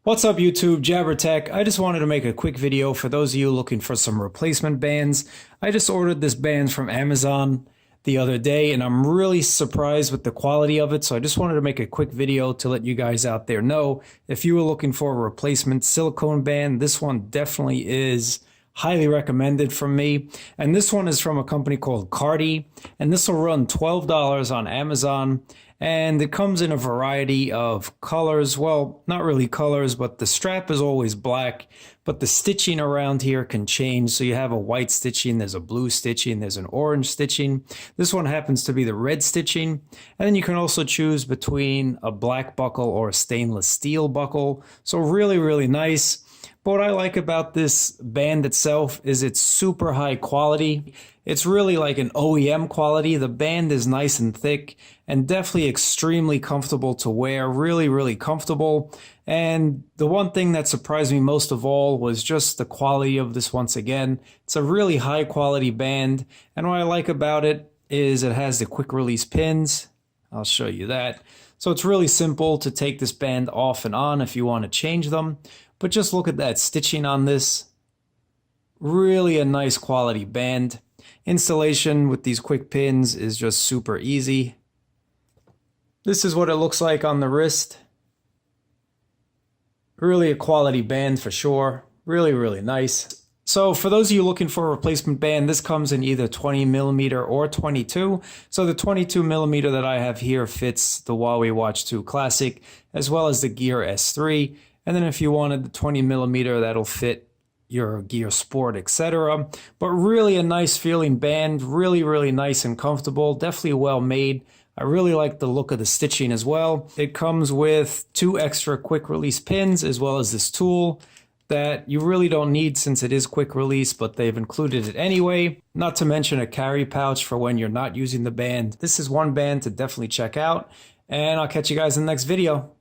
What's up YouTube, Jabber Tech. I just wanted to make a quick video for those of you looking for some replacement bands. I just ordered this band from Amazon the other day and I'm really surprised with the quality of it. So I just wanted to make a quick video to let you guys out there know if you were looking for a replacement silicone band, this one definitely is highly recommended from me. And this one is from a company called Carty, and this will run $12 on Amazon. And it comes in a variety of colors. Well, not really colors, but the strap is always black, but the stitching around here can change. So you have a white stitching, there's a blue stitching, there's an orange stitching. This one happens to be the red stitching. And then you can also choose between a black buckle or a stainless steel buckle. So really, really nice. But what I like about this band itself is it's super high quality. It's really like an OEM quality. The band is nice and thick and definitely extremely comfortable to wear. Really, really comfortable. And the one thing that surprised me most of all was just the quality of this once again. It's a really high quality band. And what I like about it is it has the quick release pins. I'll show you that. So it's really simple to take this band off and on if you want to change them. But just look at that stitching on this. Really a nice quality band. Installation with these quick pins is just super easy. This is what it looks like on the wrist. Really a quality band for sure. Really, really nice. So for those of you looking for a replacement band, this comes in either 20mm or 22. So the 22mm that I have here fits the Huawei Watch 2 Classic as well as the Gear S3. And then if you wanted the 20mm, that'll fit your Gear Sport, etc. But really a nice feeling band, really, really nice and comfortable, definitely well made. I really like the look of the stitching as well. It comes with 2 extra quick release pins as well as this tool that you really don't need since it is quick release, but they've included it anyway. Not to mention a carry pouch for when you're not using the band. This is one band to definitely check out, and I'll catch you guys in the next video.